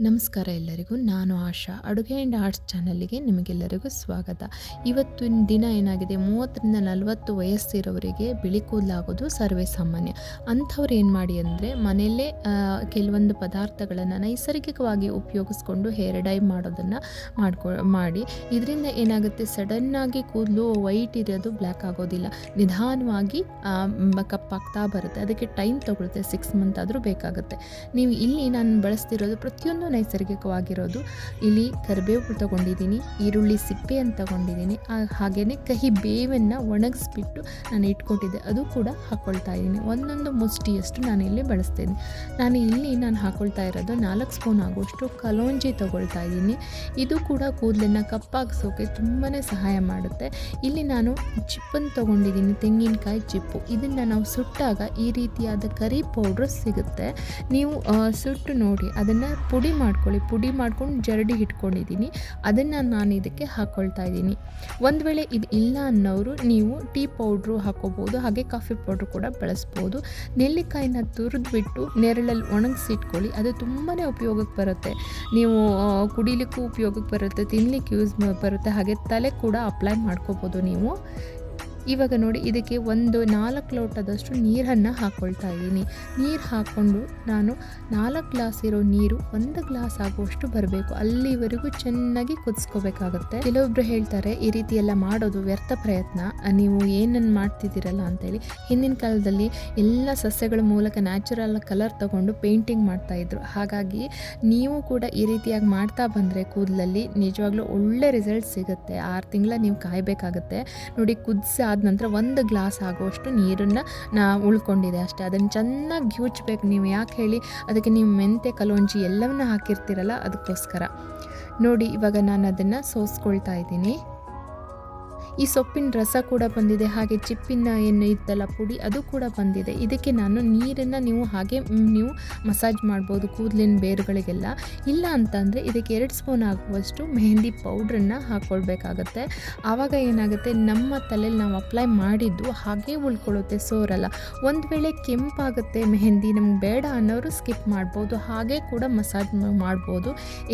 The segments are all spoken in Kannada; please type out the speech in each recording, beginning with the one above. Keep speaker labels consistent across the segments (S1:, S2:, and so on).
S1: ನಮಸ್ಕಾರ ಎಲ್ಲರಿಗೂ. ನಾನು ಆಶಾ. ಅಡುಗೆ ಆ್ಯಂಡ್ ಆರ್ಟ್ಸ್ ಚಾನಲ್ಗೆ ನಿಮಗೆಲ್ಲರಿಗೂ ಸ್ವಾಗತ. ಇವತ್ತಿನ ದಿನ ಏನಾಗಿದೆ, 30ರಿಂದ 40 ವಯಸ್ಸಿರೋರಿಗೆ ಬಿಳಿ ಕೂದಲಾಗೋದು ಸರ್ವೇ ಸಾಮಾನ್ಯ. ಅಂಥವ್ರು ಏನು ಮಾಡಿ ಅಂದರೆ ಮನೆಯಲ್ಲೇ ಕೆಲವೊಂದು ಪದಾರ್ಥಗಳನ್ನು ನೈಸರ್ಗಿಕವಾಗಿ ಉಪಯೋಗಿಸ್ಕೊಂಡು ಹೇರ್ ಡೈ ಮಾಡೋದನ್ನು ಮಾಡಿ. ಇದರಿಂದ ಏನಾಗುತ್ತೆ, ಸಡನ್ನಾಗಿ ಕೂದಲು ವೈಟ್ ಇರೋದು ಬ್ಲ್ಯಾಕ್ ಆಗೋದಿಲ್ಲ, ನಿಧಾನವಾಗಿ ಕಪ್ಪಾಗ್ತಾ ಬರುತ್ತೆ. ಅದಕ್ಕೆ ಟೈಮ್ ತೊಗೊಳುತ್ತೆ, 6 ಮಂತ್ ಆದರೂ ಬೇಕಾಗುತ್ತೆ. ನೀವು ಇಲ್ಲಿ ನಾನು ಬಳಸ್ತಿರೋದು ಪ್ರತಿಯೊಂದು ನೈಸರ್ಗಿಕವಾಗಿರೋದು. ಇಲ್ಲಿ ಕರಿಬೇವು ತಗೊಂಡಿದ್ದೀನಿ, ಈರುಳ್ಳಿ ಸಿಪ್ಪೆಯನ್ನು ತಗೊಂಡಿದ್ದೀನಿ, ಹಾಗೆಯೇ ಕಹಿ ಬೇವನ್ನು ಒಣಗಿಸ್ಬಿಟ್ಟು ನಾನು ಇಟ್ಕೊಂಡಿದ್ದೆ, ಅದು ಕೂಡ ಹಾಕ್ಕೊಳ್ತಾ ಇದ್ದೀನಿ. ಒಂದೊಂದು ಮುಷ್ಟಿಯಷ್ಟು ನಾನು ಇಲ್ಲಿ ಬಳಸ್ತೀನಿ. ನಾನು ಹಾಕ್ಕೊಳ್ತಾ ಇರೋದು 4 ಸ್ಪೂನ್ ಆಗುವಷ್ಟು ಕಲೋಂಜಿ ತಗೊಳ್ತಾ ಇದ್ದೀನಿ. ಇದು ಕೂಡ ಕೂದಲನ್ನು ಕಪ್ಪಾಗಿಸೋಕೆ ತುಂಬಾ ಸಹಾಯ ಮಾಡುತ್ತೆ. ಇಲ್ಲಿ ನಾನು ಚಿಪ್ಪನ್ನು ತಗೊಂಡಿದ್ದೀನಿ, ತೆಂಗಿನಕಾಯಿ ಚಿಪ್ಪು. ಇದನ್ನು ನಾವು ಸುಟ್ಟಾಗ ಈ ರೀತಿಯಾದ ಕರಿ ಪೌಡ್ರ್ ಸಿಗುತ್ತೆ. ನೀವು ಸುಟ್ಟು ನೋಡಿ, ಅದನ್ನು ಪುಡಿ ಮಾಡ್ಕೊಂಡು ಜರಡಿ ಇಟ್ಕೊಂಡಿದ್ದೀನಿ. ಅದನ್ನು ನಾನು ಇದಕ್ಕೆ ಹಾಕ್ಕೊಳ್ತಾ ಇದ್ದೀನಿ. ಒಂದು ವೇಳೆ ಇದು ಇಲ್ಲ ಅನ್ನೋರು ನೀವು ಟೀ ಪೌಡ್ರು ಹಾಕ್ಕೋಬೋದು, ಹಾಗೆ ಕಾಫಿ ಪೌಡ್ರು ಕೂಡ ಬಳಸ್ಬೋದು. ನೆಲ್ಲಿಕಾಯಿನ ತುರಿದ್ಬಿಟ್ಟು ನೆರಳಲ್ಲಿ ಒಣಗಿಸಿಟ್ಕೊಳ್ಳಿ, ಅದು ತುಂಬಾ ಉಪಯೋಗಕ್ಕೆ ಬರುತ್ತೆ. ನೀವು ಕುಡಿಲಿಕ್ಕೂ ಉಪಯೋಗಕ್ಕೆ ಬರುತ್ತೆ, ತಿನ್ನಲಿಕ್ಕೆ ಯೂಸ್ ಬರುತ್ತೆ, ಹಾಗೆ ತಲೆ ಕೂಡ ಅಪ್ಲೈ ಮಾಡ್ಕೋಬೋದು ನೀವು. ಇವಾಗ ನೋಡಿ, ಇದಕ್ಕೆ 4 ಲೋಟದಷ್ಟು ನೀರನ್ನು ಹಾಕ್ಕೊಳ್ತಾ ಇದ್ದೀನಿ. ನೀರು ಹಾಕ್ಕೊಂಡು ನಾನು 4 ಗ್ಲಾಸ್ ಇರೋ ನೀರು 1 ಗ್ಲಾಸ್ ಆಗುವಷ್ಟು ಬರಬೇಕು, ಅಲ್ಲಿವರೆಗೂ ಚೆನ್ನಾಗಿ ಕುದಿಸ್ಕೋಬೇಕಾಗುತ್ತೆ. ಕೆಲವೊಬ್ರು ಹೇಳ್ತಾರೆ ಈ ರೀತಿ ಎಲ್ಲ ಮಾಡೋದು ವ್ಯರ್ಥ ಪ್ರಯತ್ನ, ನೀವು ಏನನ್ನು ಮಾಡ್ತಿದ್ದೀರಲ್ಲ ಅಂತೇಳಿ. ಹಿಂದಿನ ಕಾಲದಲ್ಲಿ ಎಲ್ಲ ಸಸ್ಯಗಳ ಮೂಲಕ ನ್ಯಾಚುರಲ್ ಕಲರ್ ತಗೊಂಡು ಪೇಂಟಿಂಗ್ ಮಾಡ್ತಾಯಿದ್ರು. ಹಾಗಾಗಿ ನೀವು ಕೂಡ ಈ ರೀತಿಯಾಗಿ ಮಾಡ್ತಾ ಬಂದರೆ ಕೂದಲಲ್ಲಿ ನಿಜವಾಗ್ಲೂ ಒಳ್ಳೆ ರಿಸಲ್ಟ್ ಸಿಗುತ್ತೆ. 6 ತಿಂಗಳ ನೀವು ಕಾಯಬೇಕಾಗುತ್ತೆ. ನೋಡಿ, ಕುದಿಸಿ ಆದ ನಂತರ 1 ಗ್ಲಾಸ್ ಆಗುವಷ್ಟು ನೀರನ್ನು ಉಳ್ಕೊಂಡಿದೆ ಅಷ್ಟೇ. ಅದನ್ನು ಚೆನ್ನಾಗಿ ಗ್ಯೂಚ್ಬೇಕು. ನೀವು ಯಾಕೆ ಹೇಳಿ, ಅದಕ್ಕೆ ನೀವು ಮೆಂತೆ ಕಲೋಂಜಿ ಎಲ್ಲವನ್ನ ಹಾಕಿರ್ತೀರಲ್ಲ, ಅದಕ್ಕೋಸ್ಕರ. ನೋಡಿ, ಇವಾಗ ನಾನು ಅದನ್ನು ಸೋಸ್ಕೊಳ್ತಾ ಇದ್ದೀನಿ. ಈ ಸೊಪ್ಪಿನ ರಸ ಕೂಡ ಬಂದಿದೆ, ಹಾಗೆ ಚಿಪ್ಪಿನ ಏನು ಇತ್ತಲ್ಲ ಪುಡಿ, ಅದು ಕೂಡ ಬಂದಿದೆ. ಇದಕ್ಕೆ ನಾನು ನೀರನ್ನು ನೀವು ಮಸಾಜ್ ಮಾಡ್ಬೋದು ಕೂದಲಿನ ಬೇರುಗಳಿಗೆಲ್ಲ. ಇಲ್ಲ ಅಂತಂದರೆ ಇದಕ್ಕೆ 2 ಸ್ಪೂನ್ ಆಗುವಷ್ಟು ಮೆಹಂದಿ ಪೌಡ್ರನ್ನು ಹಾಕ್ಕೊಳ್ಬೇಕಾಗತ್ತೆ. ಆವಾಗ ಏನಾಗುತ್ತೆ, ನಮ್ಮ ತಲೆಯಲ್ಲಿ ನಾವು ಅಪ್ಲೈ ಮಾಡಿದ್ದು ಹಾಗೆ ಉಳ್ಕೊಳ್ಳುತ್ತೆ, ಸೋರಲ್ಲ. ಒಂದು ವೇಳೆ ಕೆಂಪಾಗುತ್ತೆ ಮೆಹಂದಿ, ನಮ್ಗೆ ಬೇಡ ಅನ್ನೋರು ಸ್ಕಿಪ್ ಮಾಡ್ಬೋದು, ಹಾಗೆ ಕೂಡ ಮಸಾಜ್ ಮಾಡ್ಬೋದು.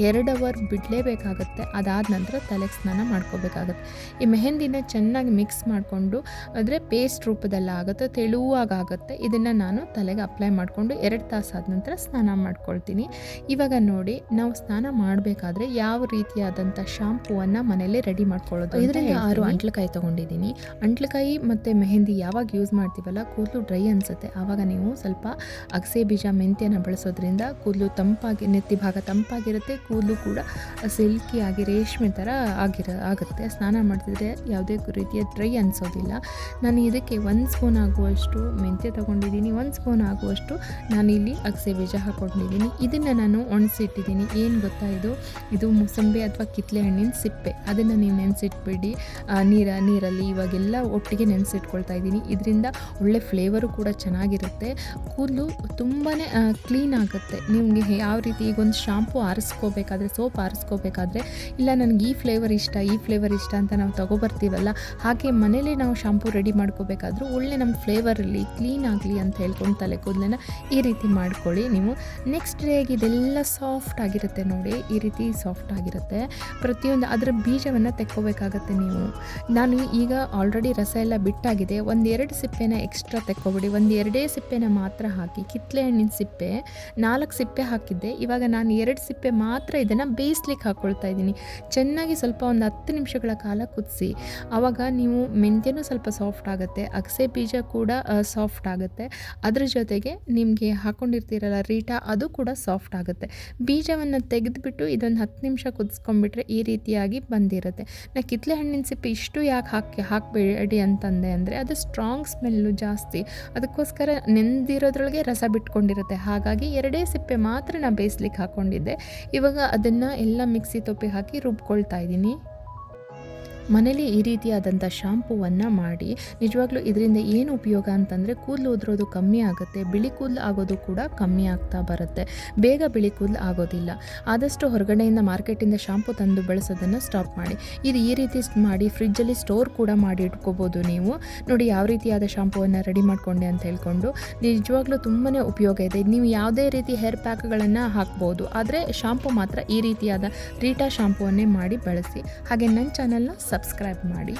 S1: 2 ಅವರ್ ಬಿಡಲೇಬೇಕಾಗತ್ತೆ. ಅದಾದ ನಂತರ ತಲೆಗೆ ಸ್ನಾನ ಮಾಡ್ಕೋಬೇಕಾಗತ್ತೆ. ಈ ಮೆಹಂದಿನ ಚೆನ್ನಾಗಿ ಮಿಕ್ಸ್ ಮಾಡಿಕೊಂಡು, ಅಂದರೆ ಪೇಸ್ಟ್ ರೂಪದಲ್ಲಾಗುತ್ತೆ, ತೆಳುವಾಗುತ್ತೆ. ಇದನ್ನು ನಾನು ತಲೆಗೆ ಅಪ್ಲೈ ಮಾಡಿಕೊಂಡು 2 ತಾಸಾದ ನಂತರ ಸ್ನಾನ ಮಾಡ್ಕೊಳ್ತೀನಿ. ಇವಾಗ ನೋಡಿ, ನಾವು ಸ್ನಾನ ಮಾಡಬೇಕಾದ್ರೆ ಯಾವ ರೀತಿಯಾದಂಥ ಶಾಂಪೂವನ್ನು ಮನೇಲಿ ರೆಡಿ ಮಾಡ್ಕೊಳ್ಳೋದು. 5ರಿಂದ 6 ಅಂಟ್ಲಕಾಯಿ ತೊಗೊಂಡಿದ್ದೀನಿ. ಅಂಟ್ಲಕಾಯಿ ಮತ್ತು ಮೆಹಂದಿ ಯಾವಾಗ ಯೂಸ್ ಮಾಡ್ತೀವಲ್ಲ, ಕೂದಲು ಡ್ರೈ ಅನಿಸುತ್ತೆ, ಆವಾಗ ನೀವು ಸ್ವಲ್ಪ ಅಗಸೆ ಬೀಜ ಮೆಂತ್ಯನ ಬಳಸೋದ್ರಿಂದ ಕೂದಲು ತಂಪಾಗಿ, ನೆತ್ತಿ ಭಾಗ ತಂಪಾಗಿರುತ್ತೆ, ಕೂದಲು ಕೂಡ ಸಿಲ್ಕಿಯಾಗಿ ರೇಷ್ಮೆ ಥರ ಆಗುತ್ತೆ. ಸ್ನಾನ ಮಾಡ್ತಿದ್ರೆ ಯಾವುದೇ ರೀತಿಯ ಡ್ರೈ ಅನಿಸೋದಿಲ್ಲ. ನಾನು ಇದಕ್ಕೆ 1 ಸ್ಪೂನ್ ಆಗುವಷ್ಟು ಮೆಂತ್ಯ ತೊಗೊಂಡಿದ್ದೀನಿ, 1 ಸ್ಪೂನ್ ಆಗುವಷ್ಟು ನಾನಿಲ್ಲಿ ಅಗಸೆ ಬೀಜ ಹಾಕ್ಕೊಂಡಿದ್ದೀನಿ. ಇದನ್ನು ನಾನು ಒಣಸಿಟ್ಟಿದ್ದೀನಿ. ಏನು ಗೊತ್ತಾ, ಇದು ಮೂಸಂಬಿ ಅಥವಾ ಕಿತ್ತಲೆ ಹಣ್ಣಿನ ಸಿಪ್ಪೆ. ಅದನ್ನು ನೀವು ನೆನೆಸಿಟ್ಬಿಡಿ ನೀರಲ್ಲಿ. ಇವಾಗೆಲ್ಲ ಒಟ್ಟಿಗೆ ನೆನೆಸಿಟ್ಕೊಳ್ತಾ ಇದ್ದೀನಿ. ಇದರಿಂದ ಒಳ್ಳೆ ಫ್ಲೇವರು ಕೂಡ ಚೆನ್ನಾಗಿರುತ್ತೆ, ಕೂದಲು ತುಂಬಾ ಕ್ಲೀನ್ ಆಗುತ್ತೆ. ನಿಮಗೆ ಯಾವ ರೀತಿ, ಈಗ ಒಂದು ಶಾಂಪು ಆರಿಸ್ಕೋಬೇಕಾದ್ರೆ, ಸೋಪ್ ಆರಿಸ್ಕೋಬೇಕಾದ್ರೆ, ಇಲ್ಲ ನನಗೆ ಈ ಫ್ಲೇವರ್ ಇಷ್ಟ ಅಂತ ನಾವು ತೊಗೊಬರ್ತೀವಲ್ಲ, ಹಾಗೆ ಮನೇಲಿ ನಾವು ಶಾಂಪೂ ರೆಡಿ ಮಾಡ್ಕೋಬೇಕಾದ್ರೂ ಒಳ್ಳೆ ನಮ್ಮ ಫ್ಲೇವರಲ್ಲಿ ಕ್ಲೀನ್ ಆಗಲಿ ಅಂತ ಹೇಳ್ಕೊಂಡು ತಲೆ ಕೂದಲನ್ನು ಈ ರೀತಿ ಮಾಡ್ಕೊಳ್ಳಿ ನೀವು. ನೆಕ್ಸ್ಟ್ ಡೇಗೆ ಇದೆಲ್ಲ ಸಾಫ್ಟ್ ಆಗಿರುತ್ತೆ ನೋಡಿ, ಈ ರೀತಿ ಸಾಫ್ಟ್ ಆಗಿರುತ್ತೆ. ಪ್ರತಿಯೊಂದು ಅದರ ಬೀಜವನ್ನು ತೆಕ್ಕೋಬೇಕಾಗತ್ತೆ ನೀವು. ನಾನು ಈಗ ಆಲ್ರೆಡಿ ರಸ ಎಲ್ಲ ಬಿಟ್ಟಾಗಿದೆ. 1-2 ಸಿಪ್ಪೆನ ಎಕ್ಸ್ಟ್ರಾ ತೆಕ್ಕೊಬಿಡಿ. 1-2 ಸಿಪ್ಪೆನ ಮಾತ್ರ ಹಾಕಿ. ಕಿತ್ತಲೆ ಹಣ್ಣಿನ ಸಿಪ್ಪೆ 4 ಸಿಪ್ಪೆ ಹಾಕಿದ್ದೆ. ಇವಾಗ ನಾನು 2 ಸಿಪ್ಪೆ ಮಾತ್ರ ಇದನ್ನು ಬೇಯಿಸ್ಲಿಕ್ಕೆ ಹಾಕ್ಕೊಳ್ತಾ ಇದ್ದೀನಿ. ಚೆನ್ನಾಗಿ ಸ್ವಲ್ಪ ಒಂದು 10 ನಿಮಿಷಗಳ ಕಾಲ ಕುದಿಸಿ. ಆವಾಗ ನೀವು ಮೆಂತ್ಯನೂ ಸ್ವಲ್ಪ ಸಾಫ್ಟ್ ಆಗುತ್ತೆ, ಅಗಸೆ ಬೀಜ ಕೂಡ ಸಾಫ್ಟ್ ಆಗುತ್ತೆ. ಅದ್ರ ಜೊತೆಗೆ ನಿಮಗೆ ಹಾಕ್ಕೊಂಡಿರ್ತೀರಲ್ಲ ರೀಟಾ, ಅದು ಕೂಡ ಸಾಫ್ಟ್ ಆಗುತ್ತೆ. ಬೀಜವನ್ನು ತೆಗೆದುಬಿಟ್ಟು ಇದೊಂದು 10 ನಿಮಿಷ ಕುದಿಸ್ಕೊಂಡ್ಬಿಟ್ರೆ ಈ ರೀತಿಯಾಗಿ ಬಂದಿರುತ್ತೆ. ನಾ ಕಿತ್ತಲೆ ಹಣ್ಣಿನ ಸಿಪ್ಪೆ ಇಷ್ಟು ಯಾಕೆ ಹಾಕಬೇಡಿ ಅಂತಂದೆ ಅಂದರೆ, ಅದು ಸ್ಟ್ರಾಂಗ್ ಸ್ಮೆಲ್ಲು ಜಾಸ್ತಿ, ಅದಕ್ಕೋಸ್ಕರ ನೆಂದಿರೋದ್ರೊಳಗೆ ರಸ ಬಿಟ್ಕೊಂಡಿರುತ್ತೆ. ಹಾಗಾಗಿ 2 ಸಿಪ್ಪೆ ಮಾತ್ರ ನಾನು ಬೇಯಿಸ್ಲಿಕ್ಕೆ ಹಾಕ್ಕೊಂಡಿದ್ದೆ. ಇವಾಗ ಅದನ್ನು ಎಲ್ಲ ಮಿಕ್ಸಿ ತೊಪ್ಪಿ ಹಾಕಿ ರುಬ್ಕೊಳ್ತಾ ಇದ್ದೀನಿ. ಮನೇಲಿ ಈ ರೀತಿಯಾದಂಥ ಶಾಂಪೂವನ್ನು ಮಾಡಿ ನಿಜವಾಗ್ಲೂ ಇದರಿಂದ ಏನು ಉಪಯೋಗ ಅಂತಂದರೆ ಕೂದಲು ಉದುರೋದು ಕಮ್ಮಿ ಆಗುತ್ತೆ, ಬಿಳಿ ಕೂದಲು ಆಗೋದು ಕೂಡ ಕಮ್ಮಿ ಆಗ್ತಾ ಬರುತ್ತೆ, ಬೇಗ ಬಿಳಿ ಕೂದಲು ಆಗೋದಿಲ್ಲ. ಆದಷ್ಟು ಹೊರಗಡೆಯಿಂದ ಮಾರ್ಕೆಟಿಂದ ಶಾಂಪೂ ತಂದು ಬಳಸೋದನ್ನು ಸ್ಟಾಪ್ ಮಾಡಿ. ಇದು ಈ ರೀತಿ ಮಾಡಿ ಫ್ರಿಜ್ಜಲ್ಲಿ ಸ್ಟೋರ್ ಕೂಡ ಮಾಡಿ ಇಟ್ಕೋಬೋದು ನೀವು. ನೋಡಿ ಯಾವ ರೀತಿಯಾದ ಶಾಂಪೂವನ್ನು ರೆಡಿ ಮಾಡಿಕೊಂಡೆ ಅಂತ ಹೇಳ್ಕೊಂಡು. ನಿಜವಾಗ್ಲೂ ತುಂಬಾ ಉಪಯೋಗ ಇದೆ. ನೀವು ಯಾವುದೇ ರೀತಿ ಹೇರ್ ಪ್ಯಾಕ್ಗಳನ್ನು ಹಾಕ್ಬೋದು, ಆದರೆ ಶಾಂಪೂ ಮಾತ್ರ ಈ ರೀತಿಯಾದ ರೀಟಾ ಶಾಂಪೂವನ್ನೇ ಮಾಡಿ ಬಳಸಿ. ಹಾಗೆ ನನ್ನ ಚಾನಲ್ನ ಸಬ್ಸ್ಕ್ರೈಬ್ ಮಾಡಿ.